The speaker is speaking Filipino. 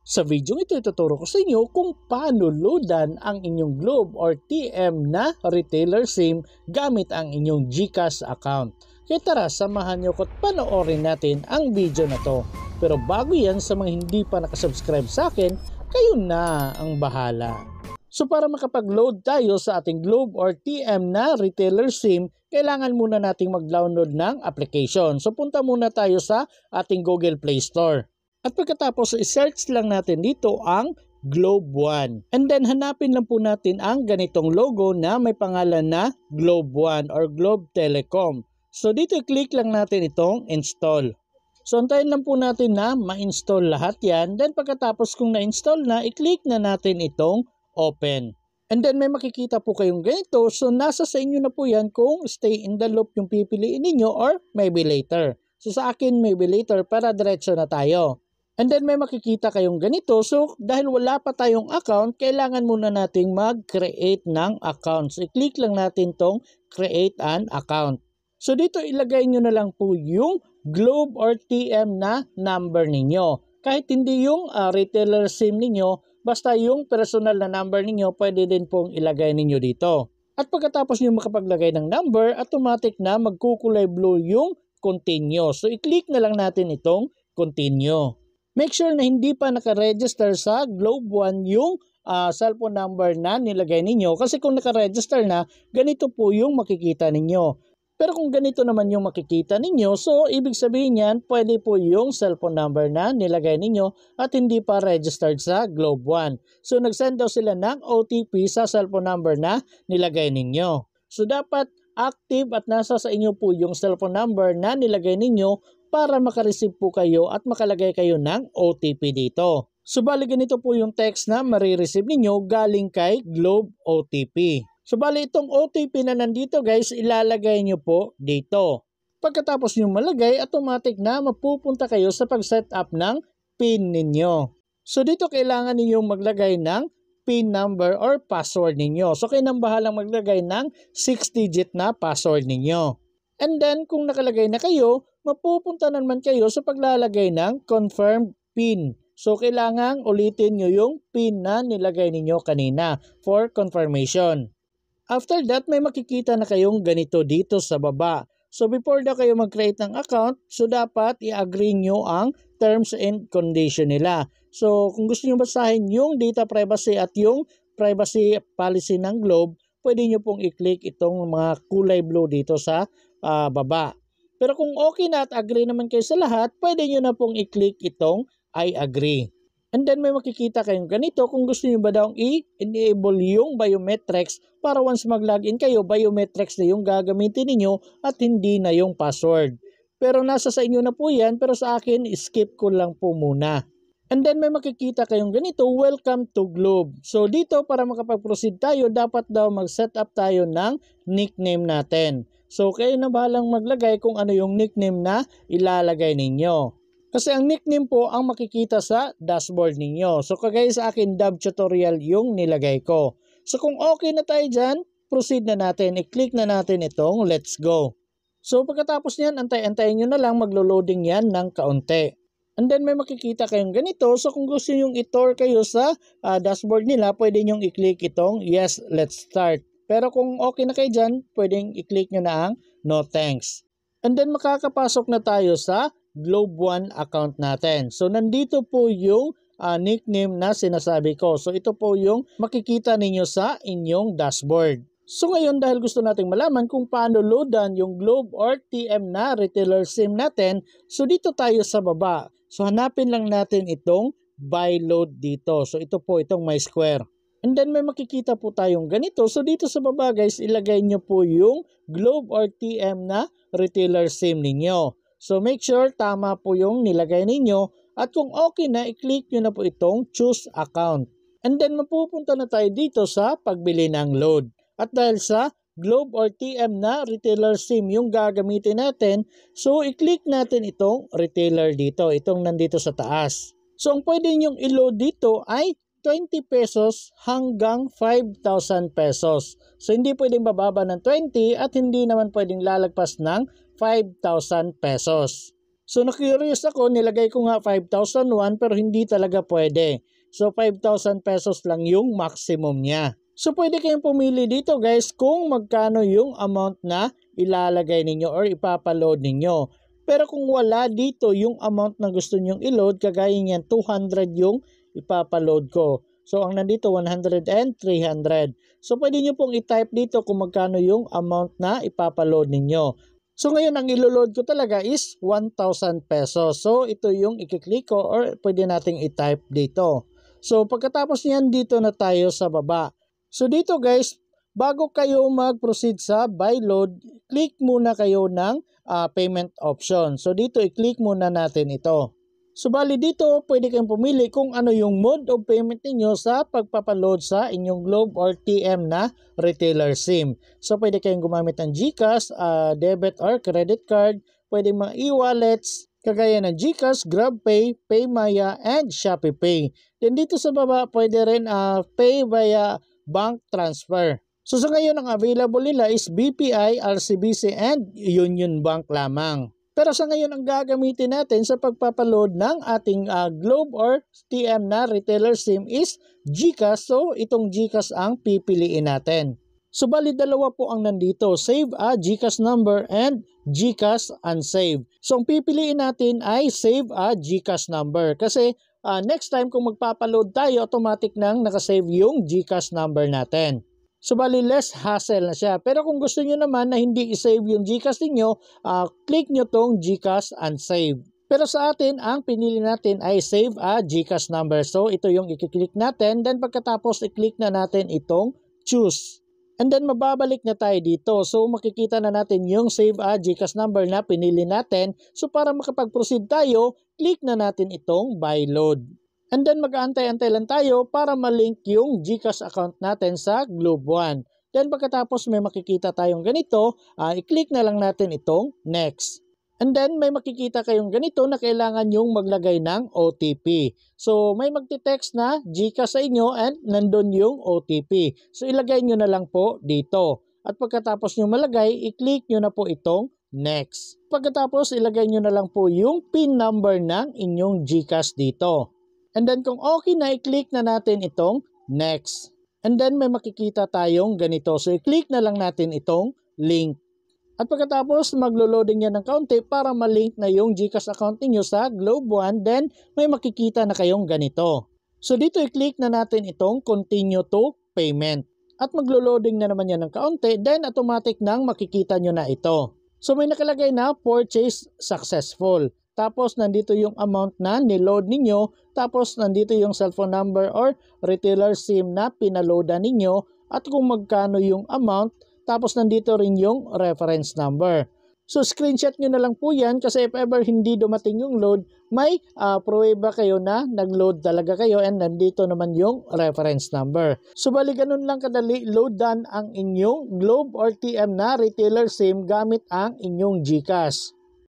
Sa video ito, ituturo ko sa inyo kung paano loadan ang inyong Globe or TM na retailer SIM gamit ang inyong GCash account. Kaya tara, samahan nyo ko at panoorin natin ang video na to. Pero bago yan, sa mga hindi pa nakasubscribe sa akin, kayo na ang bahala. So para makapag-load tayo sa ating Globe or TM na retailer SIM, kailangan muna nating mag-download ng application. So punta muna tayo sa ating Google Play Store. At pagkatapos, i-search lang natin dito ang Globe One. And then hanapin lang po natin ang ganitong logo na may pangalan na Globe One or Globe Telecom. So dito i-click lang natin itong install. So antayin lang po natin na ma-install lahat yan. Then pagkatapos kung na-install na, i-click na natin itong open. And then may makikita po kayong ganito. So nasa sa inyo na po yan kung stay in the loop yung pipiliin ninyo or maybe later. So sa akin maybe later para diretso na tayo. And then may makikita kayong ganito. So dahil wala pa tayong account, kailangan muna nating mag-create ng account. So i-click lang natin tong create an account. So dito ilagay nyo na lang po yung Globe or TM na number ninyo. Kahit hindi yung retailer SIM ninyo, basta yung personal na number ninyo, pwede din pong ilagay ninyo dito. At pagkatapos nyo makapaglagay ng number, automatic na magkukulay blue yung continue. So i-click na lang natin itong continue. Make sure na hindi pa naka-register sa Globe One yung cellphone number na nilagay ninyo. Kasi kung naka-register na, ganito po yung makikita ninyo. Pero kung ganito naman yung makikita ninyo, so ibig sabihin yan, pwede po yung cellphone number na nilagay ninyo at hindi pa registered sa Globe One. So nag-send daw sila ng OTP sa cellphone number na nilagay ninyo. So dapat active at nasa sa inyo po yung cellphone number na nilagay ninyo para makareceive po kayo at makalagay kayo ng OTP dito. So bali ganito po yung text na marireceive ninyo galing kay Globe OTP. So bali itong OTP na nandito guys, ilalagay nyo po dito. Pagkatapos nyo malagay, automatic na mapupunta kayo sa pag-setup ng PIN ninyo. So dito kailangan ninyong maglagay ng PIN number or password ninyo. So kayo nang bahalang maglagay ng 6-digit na password ninyo. And then kung nakalagay na kayo, mapupunta naman kayo sa paglalagay ng confirmed PIN. So kailangan ulitin nyo yung PIN na nilagay ninyo kanina for confirmation. After that, may makikita na kayong ganito dito sa baba. So before daw kayo mag-create ng account, so dapat i-agree nyo ang terms and condition nila. So kung gusto nyo basahin yung data privacy at yung privacy policy ng Globe, pwede nyo pong i-click itong mga kulay blue dito sa baba. Pero kung okay na at agree naman kayo sa lahat, pwede nyo na pong i-click itong I agree. And then may makikita kayong ganito kung gusto nyo ba daw i-enable yung biometrics para once mag-login kayo, biometrics na yung gagamitin ninyo at hindi na yung password. Pero nasa sa inyo na po yan, pero sa akin, skip ko lang po muna. And then may makikita kayong ganito, welcome to Globe. So dito para makapag-proceed tayo, dapat daw mag-set up tayo ng nickname natin. So kayo na bahalang maglagay kung ano yung nickname na ilalagay ninyo. Kasi ang nickname po ang makikita sa dashboard ninyo. So kagaya sa akin, Dub Tutorial yung nilagay ko. So kung okay na tayo dyan, proceed na natin. I-click na natin itong let's go. So pagkatapos niyan, antay-antayin nyo na lang maglo-loading yan ng kaunti. And then may makikita kayong ganito. So kung gusto nyong i-tour kayo sa dashboard nila, pwede nyong i-click itong yes, let's start. Pero kung okay na kayo dyan, pwedeng i-click nyo na ang no thanks. And then makakapasok na tayo sa Globe One account natin. So nandito po yung nickname na sinasabi ko. So ito po yung makikita ninyo sa inyong dashboard. So ngayon dahil gusto nating malaman kung paano loadan yung Globe or TM na retailer SIM natin, so dito tayo sa baba. So hanapin lang natin itong buy load dito. So ito po itong my square. And then may makikita po tayong ganito. So dito sa baba guys, ilagay nyo po yung Globe or TM na retailer SIM ninyo. So make sure tama po yung nilagay ninyo at kung okay na, i-click nyo na po itong choose account. And then mapupunta na tayo dito sa pagbili ng load. At dahil sa Globe or TM na retailer SIM yung gagamitin natin, so i-click natin itong retailer dito, itong nandito sa taas. So ang pwede nyong i-load dito ay 20 pesos hanggang 5,000 pesos. So hindi pwedeng bababa ng 20 at hindi naman pwedeng lalagpas ng 5,000 pesos. So na-curious ako, nilagay ko nga 5,001 pero hindi talaga pwede. So 5,000 pesos lang yung maximum niya. So pwede kayong pumili dito guys kung magkano yung amount na ilalagay ninyo or ipapaload ninyo. Pero kung wala dito yung amount na gusto nyong i-load, kagaya niyan 200 yung ipapaload ko. So ang nandito 100 and 300. So pwede nyo pong i-type dito kung magkano yung amount na ipapaload ninyo. So ngayon ang ilo-load ko talaga is 1,000 pesos. So ito yung i-click ko or pwede nating i-type dito. So pagkatapos niyan dito na tayo sa baba. So dito guys, bago kayo mag-proceed sa buy load, click muna kayo ng payment option. So dito i-click muna natin ito. So bali dito pwede kayong pumili kung ano yung mode of payment niyo sa pagpapaload sa inyong Globe or TM na retailer SIM. So pwede kayong gumamit ng GCash, debit or credit card, pwede mga e-wallets, kagaya ng GCash, GrabPay, PayMaya, and ShopeePay. Then dito sa baba pwede rin pay via bank transfer. So sa ngayon ang available nila is BPI, RCBC, and Union Bank lamang. Pero sa ngayon ang gagamitin natin sa pagpapaload ng ating Globe or TM na retailer SIM is GCash. So itong GCash ang pipiliin natin. So bali dalawa po ang nandito, save a GCash number and GCash unsave. So ang pipiliin natin ay save a GCash number kasi next time kung magpapaload tayo, automatic nang nakasave yung GCash number natin. So bali less hassle na siya. Pero kung gusto niyo naman na hindi i-save yung GCash niyo, click nyo tong GCash unsave. Pero sa atin, ang pinili natin ay save a GCash number. So ito yung i-click natin. Then pagkatapos i-click na natin itong choose. And then mababalik na tayo dito. So makikita na natin yung save a GCash number na pinili natin. So para makapag-proceed tayo, click na natin itong buy load. And then mag-aantay-antay lang tayo para malink yung GCash account natin sa Globe One. Then pagkatapos may makikita tayong ganito, i-click na lang natin itong next. And then may makikita kayong ganito na kailangan yung maglagay ng OTP. So may magte-text na GCash sa inyo and nandun yung OTP. So ilagay nyo na lang po dito. At pagkatapos nyo malagay, i-click nyo na po itong next. Pagkatapos ilagay nyo na lang po yung PIN number ng inyong GCash dito. And then kung okay na, i-click na natin itong next. And then may makikita tayong ganito. So i-click na lang natin itong link. At pagkatapos maglo-loading yan ng kaunti para malink na yung GCash account niyo sa Globe One. Then may makikita na kayong ganito. So dito i-click na natin itong continue to payment. At maglo-loading na naman yan ng kaunti. Then automatic nang makikita nyo na ito. So may nakalagay na purchase successful. Tapos nandito yung amount na niload ninyo, tapos nandito yung cellphone number or retailer SIM na pinaloadan ninyo at kung magkano yung amount, tapos nandito rin yung reference number. So screenshot nyo na lang po yan kasi if ever hindi dumating yung load, may pruweba kayo na nag-load talaga kayo and nandito naman yung reference number. So bali ganun lang kadali loadan ang inyong Globe or TM na retailer SIM gamit ang inyong GCash.